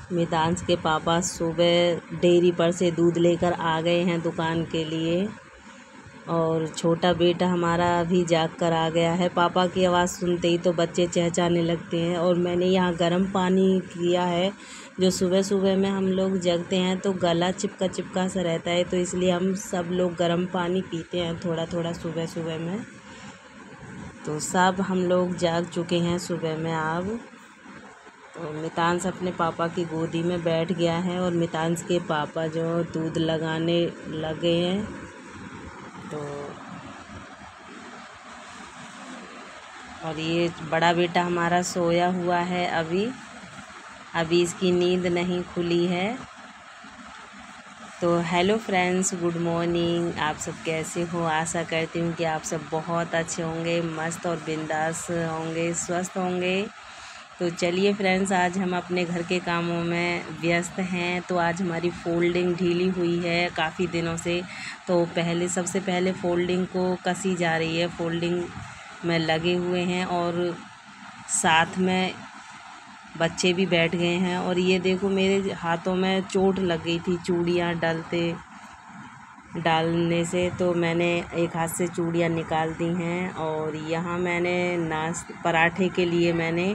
मितांश के पापा सुबह डेयरी पर से दूध लेकर आ गए हैं दुकान के लिए। और छोटा बेटा हमारा अभी जाग कर आ गया है। पापा की आवाज़ सुनते ही तो बच्चे चहचहाने लगते हैं। और मैंने यहाँ गर्म पानी किया है। जो सुबह सुबह में हम लोग जगते हैं तो गला चिपका चिपका सा रहता है, तो इसलिए हम सब लोग गर्म पानी पीते हैं थोड़ा थोड़ा सुबह सुबह में। तो सब हम लोग जाग चुके हैं सुबह में अब। तो मितांश अपने पापा की गोदी में बैठ गया है और मितांश के पापा जो दूध लगाने लगे हैं। तो और ये बड़ा बेटा हमारा सोया हुआ है अभी इसकी नींद नहीं खुली है। तो हेलो फ्रेंड्स, गुड मॉर्निंग। आप सब कैसे हो? आशा करती हूँ कि आप सब बहुत अच्छे होंगे, मस्त और बिंदास होंगे, स्वस्थ होंगे। तो चलिए फ्रेंड्स, आज हम अपने घर के कामों में व्यस्त हैं। तो आज हमारी फ़ोल्डिंग ढीली हुई है काफ़ी दिनों से। तो सबसे पहले फ़ोल्डिंग को कसी जा रही है। फ़ोल्डिंग में लगे हुए हैं और साथ में बच्चे भी बैठ गए हैं। और ये देखो, मेरे हाथों में चोट लग गई थी चूड़ियाँ डालने से, तो मैंने एक हाथ से चूड़ियाँ निकाल दी हैं। और यहाँ मैंने पराठे के लिए मैंने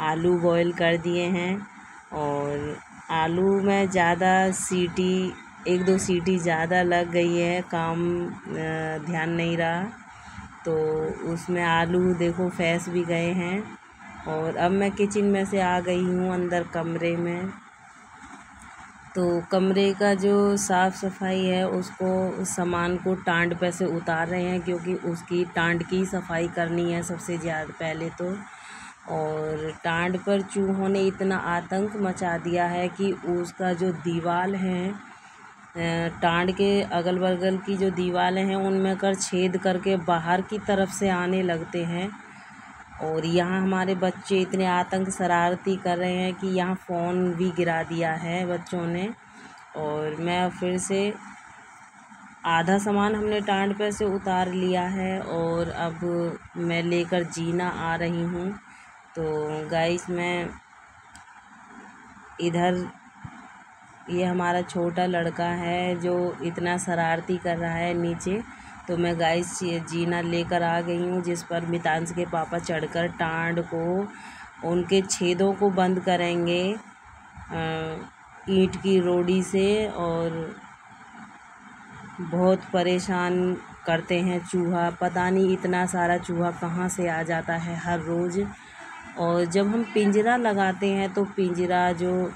आलू बॉईल कर दिए हैं। और आलू में ज़्यादा सीटी, 1-2 सीटी ज़्यादा लग गई है, काम ध्यान नहीं रहा, तो उसमें आलू देखो फंस भी गए हैं। और अब मैं किचन में से आ गई हूँ अंदर कमरे में। तो कमरे का जो साफ़ सफाई है उसको, सामान को टांड पे से उतार रहे हैं, क्योंकि उसकी टांड की सफाई करनी है सबसे ज़्यादा पहले तो। और टांड पर चूहों ने इतना आतंक मचा दिया है कि उसका जो दीवार है, टांड के अगल बगल की जो दीवारें हैं उनमें छेद करके बाहर की तरफ से आने लगते हैं। और यहाँ हमारे बच्चे इतने आतंक शरारती कर रहे हैं कि यहाँ फ़ोन भी गिरा दिया है बच्चों ने। और मैं फिर से आधा सामान हमने टांड पे से उतार लिया है और अब मैं लेकर जीना आ रही हूँ। तो गाइस, मैं इधर, ये हमारा छोटा लड़का है जो इतना शरारती कर रहा है नीचे। तो मैं गाइस जीना लेकर आ गई हूँ, जिस पर मितांश के पापा चढ़कर टांड को, उनके छेदों को बंद करेंगे ईंट की रोड़ी से। और बहुत परेशान करते हैं चूहा, पता नहीं इतना सारा चूहा कहाँ से आ जाता है हर रोज़। और जब हम पिंजरा लगाते हैं तो पिंजरा जो,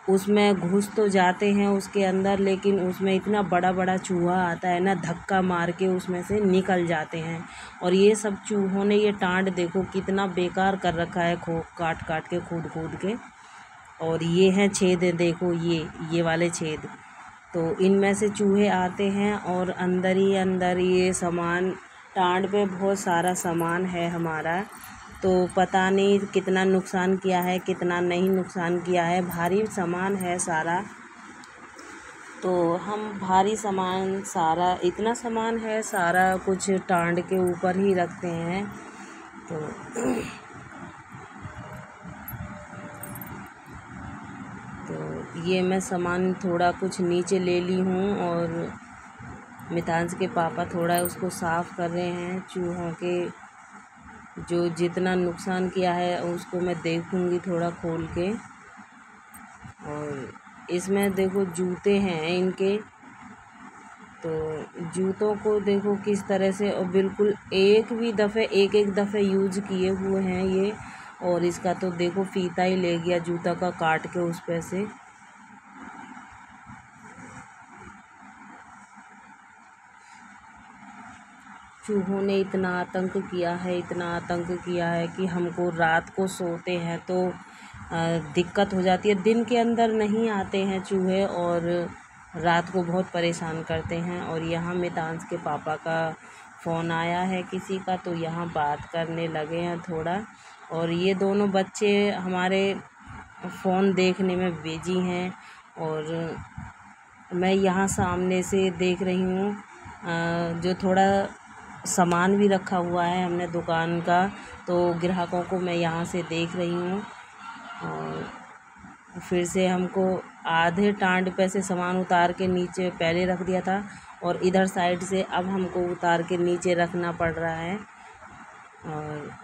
उसमें घुस तो जाते हैं उसके अंदर, लेकिन उसमें इतना बड़ा बड़ा चूहा आता है ना, धक्का मार के उसमें से निकल जाते हैं। और ये सब चूहों ने ये टांड देखो कितना बेकार कर रखा है, काट काट के, खोद के। और ये हैं छेद, देखो ये वाले छेद। तो इनमें से चूहे आते हैं और अंदर ही अंदर ये सामान, टांड पे बहुत सारा सामान है हमारा। तो पता नहीं कितना नुकसान किया है, कितना नहीं नुकसान किया है। भारी सामान है सारा। तो हम भारी सामान सारा, इतना सामान है सारा कुछ टांड के ऊपर ही रखते हैं। तो ये मैं सामान थोड़ा कुछ नीचे ले ली हूँ। और मितांश के पापा थोड़ा उसको साफ़ कर रहे हैं। चूहों के जो जितना नुकसान किया है उसको मैं देखूँगी थोड़ा खोल के। और इसमें देखो जूते हैं इनके, तो जूतों को देखो किस तरह से, और बिल्कुल एक दफ़े यूज किए हुए हैं ये। और इसका तो देखो फीता ही ले गया जूता का, काट के उस पे से। चूहों ने इतना आतंक किया है कि हमको रात को सोते हैं तो दिक्कत हो जाती है। दिन के अंदर नहीं आते हैं चूहे और रात को बहुत परेशान करते हैं। और यहाँ मितांश के पापा का फ़ोन आया है किसी का, तो यहाँ बात करने लगे हैं थोड़ा। और ये दोनों बच्चे हमारे फ़ोन देखने में बिजी हैं। और मैं यहाँ सामने से देख रही हूँ जो थोड़ा सामान भी रखा हुआ है हमने दुकान का, तो ग्राहकों को मैं यहाँ से देख रही हूँ। और फिर से हमको आधे टांड पे से सामान उतार के नीचे पहले रख दिया था और इधर साइड से अब हमको उतार के नीचे रखना पड़ रहा है। और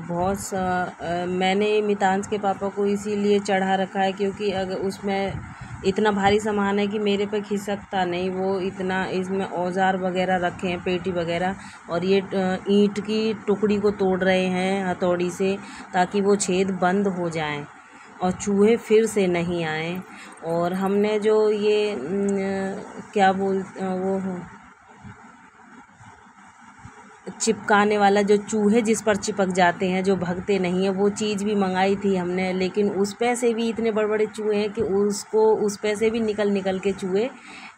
बहुत सा मैंने मितांश के पापा को इसीलिए चढ़ा रखा है क्योंकि अगर उसमें इतना भारी सामान है कि मेरे पे खिसकता नहीं। वो इतना इसमें औजार वगैरह रखे हैं, पेटी वगैरह, और ये ईंट की टुकड़ी को तोड़ रहे हैं हथौड़ी से ताकि वो छेद बंद हो जाएं और चूहे फिर से नहीं आएँ। और हमने जो ये क्या बोल वो चिपकाने वाला जो चूहे जिस पर चिपक जाते हैं, जो भगते नहीं हैं, वो चीज़ भी मंगाई थी हमने, लेकिन उस पे से भी इतने बड़े बड़े चूहे हैं कि उस पे से भी निकल के चूहे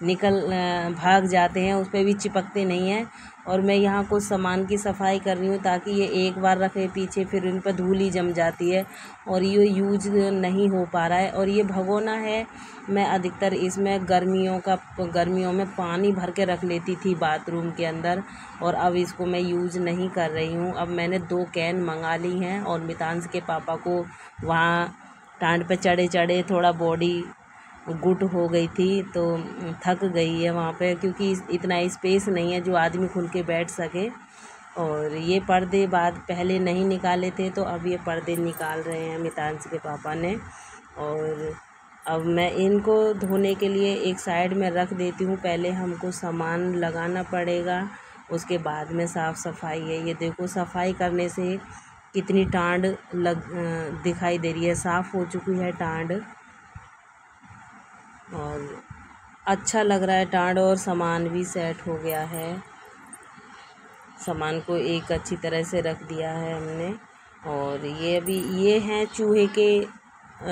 भाग जाते हैं, उस पे भी चिपकते नहीं हैं। और मैं यहाँ कुछ सामान की सफाई कर रही हूँ ताकि ये एक बार रखे पीछे फिर इन पर धूल जम जाती है और ये यूज नहीं हो पा रहा है। और ये भगोना है, मैं अधिकतर इसमें गर्मियों में पानी भर के रख लेती थी बाथरूम के अंदर, और अब इसको मैं यूज़ नहीं कर रही हूँ। अब मैंने 2 कैन मंगा ली हैं और मितांश के पापा को वहाँ टांड पे चढ़े थोड़ा बॉडी गुट हो गई थी तो थक गई है वहाँ पे, क्योंकि इतना स्पेस नहीं है जो आदमी खुल के बैठ सके। और ये पर्दे पहले नहीं निकाले थे तो अब ये पर्दे निकाल रहे हैं मितांश के पापा ने। और अब मैं इनको धोने के लिए एक साइड में रख देती हूँ। पहले हमको सामान लगाना पड़ेगा, उसके बाद में साफ़ सफाई है। ये देखो सफाई करने से कितनी टांड दिखाई दे रही है, साफ़ हो चुकी है टांड और अच्छा लग रहा है टांड, और सामान भी सेट हो गया है। सामान को एक अच्छी तरह से रख दिया है हमने। और ये हैं चूहे के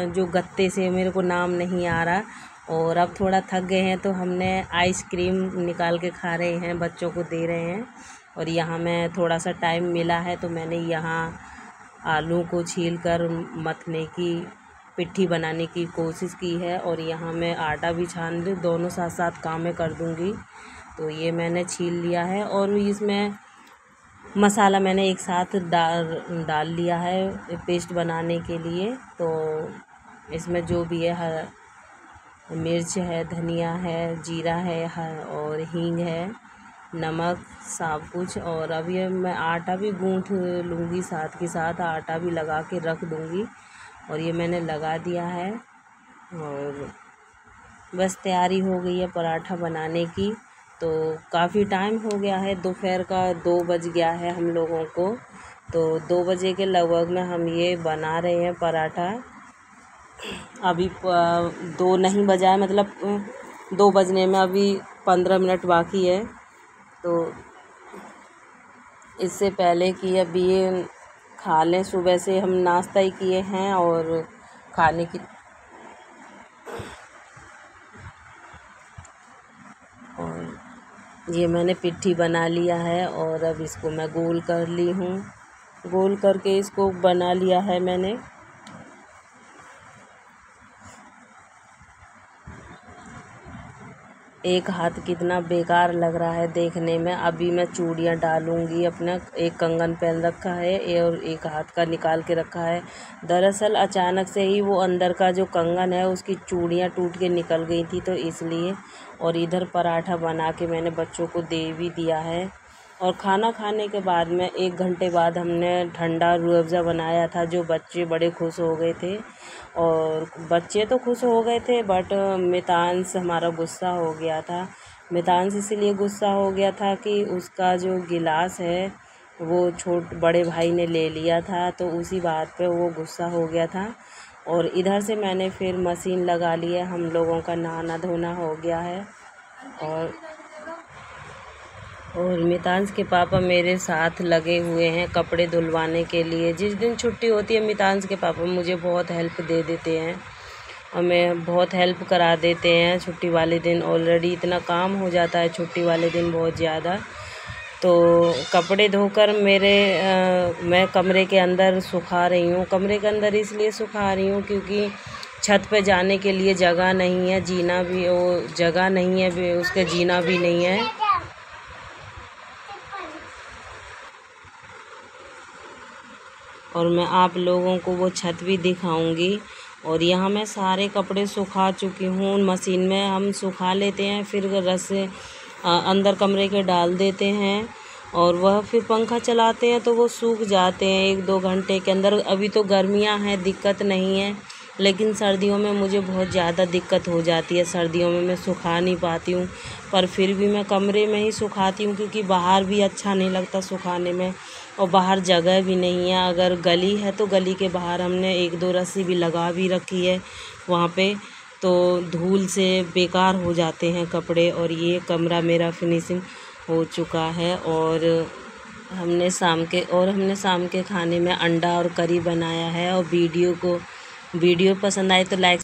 जो गत्ते से, मेरे को नाम नहीं आ रहा। और अब थोड़ा थक गए हैं तो हमने आइसक्रीम निकाल के खा रहे हैं, बच्चों को दे रहे हैं। और यहाँ मैं थोड़ा सा टाइम मिला है तो मैंने यहाँ आलू को छील कर मथने की पिट्ठी बनाने की कोशिश की है। और यहाँ मैं आटा भी छान लूँ, दोनों साथ साथ काम में कर दूँगी। तो ये मैंने छील लिया है और इसमें मसाला मैंने एक साथ डाल लिया है पेस्ट बनाने के लिए। तो इसमें जो भी है, मिर्च है, धनिया है, जीरा है और हींग है, नमक, सब कुछ। और अब ये मैं आटा भी गूँथ लूँगी, साथ के साथ आटा भी लगा के रख दूँगी। और ये मैंने लगा दिया है और बस तैयारी हो गई है पराठा बनाने की। तो काफ़ी टाइम हो गया है, दोपहर का 2 बज गया है हम लोगों को। तो 2 बजे के लगभग में हम ये बना रहे हैं पराठा। अभी 2 नहीं बजा है, मतलब 2 बजने में अभी 15 मिनट बाकी है। तो इससे पहले कि अभी ये खा लें, सुबह से हम नाश्ता ही किए हैं और खाने की और ये मैंने पिट्ठी बना लिया है और अब इसको मैं गोल कर ली हूँ, गोल करके इसको बना लिया है मैंने। एक हाथ कितना बेकार लग रहा है देखने में। अभी मैं चूड़ियाँ डालूँगी, अपना एक कंगन पहन रखा है और एक हाथ का निकाल के रखा है। दरअसल अचानक से ही वो अंदर का जो कंगन है उसकी चूड़ियाँ टूट के निकल गई थी, तो इसलिए। और इधर पराठा बना के मैंने बच्चों को दे भी दिया है। और खाना खाने के बाद में 1 घंटे बाद हमने ठंडा रूह अफ़ज़ा बनाया था, जो बच्चे बड़े खुश हो गए थे। और बच्चे तो खुश हो गए थे बट मितांश हमारा गुस्सा हो गया था। मितांश इसलिए गुस्सा हो गया था कि उसका जो गिलास है वो बड़े भाई ने ले लिया था, तो उसी बात पे वो गुस्सा हो गया था। और इधर से मैंने फिर मशीन लगा ली है, हम लोगों का नहाना धोना हो गया है। और मितांश के पापा मेरे साथ लगे हुए हैं कपड़े धुलवाने के लिए। जिस दिन छुट्टी होती है मितांश के पापा मुझे बहुत हेल्प दे देते हैं, हमें बहुत हेल्प करा देते हैं छुट्टी वाले दिन। ऑलरेडी इतना काम हो जाता है छुट्टी वाले दिन बहुत ज़्यादा। तो कपड़े धोकर मैं कमरे के अंदर सुखा रही हूँ। कमरे के अंदर इसलिए सुखा रही हूँ क्योंकि छत पे जाने के लिए जगह नहीं है, जीना भी वो जगह नहीं है, उसके जीना भी नहीं है। और मैं आप लोगों को वो छत भी दिखाऊंगी। और यहाँ मैं सारे कपड़े सुखा चुकी हूँ। मशीन में हम सुखा लेते हैं, फिर रस्से अंदर कमरे के डाल देते हैं और वह फिर पंखा चलाते हैं तो वो सूख जाते हैं 1-2 घंटे के अंदर। अभी तो गर्मियाँ हैं, दिक्कत नहीं है, लेकिन सर्दियों में मुझे बहुत ज़्यादा दिक्कत हो जाती है। सर्दियों में मैं सुखा नहीं पाती हूँ, पर फिर भी मैं कमरे में ही सुखाती हूँ, क्योंकि बाहर भी अच्छा नहीं लगता सुखाने में और बाहर जगह भी नहीं है। अगर गली है तो गली के बाहर हमने 1-2 रस्सी भी लगा भी रखी है वहाँ पे, तो धूल से बेकार हो जाते हैं कपड़े। और ये कमरा मेरा फिनिशिंग हो चुका है। और हमने शाम के खाने में अंडा और करी बनाया है। और वीडियो पसंद आए तो लाइक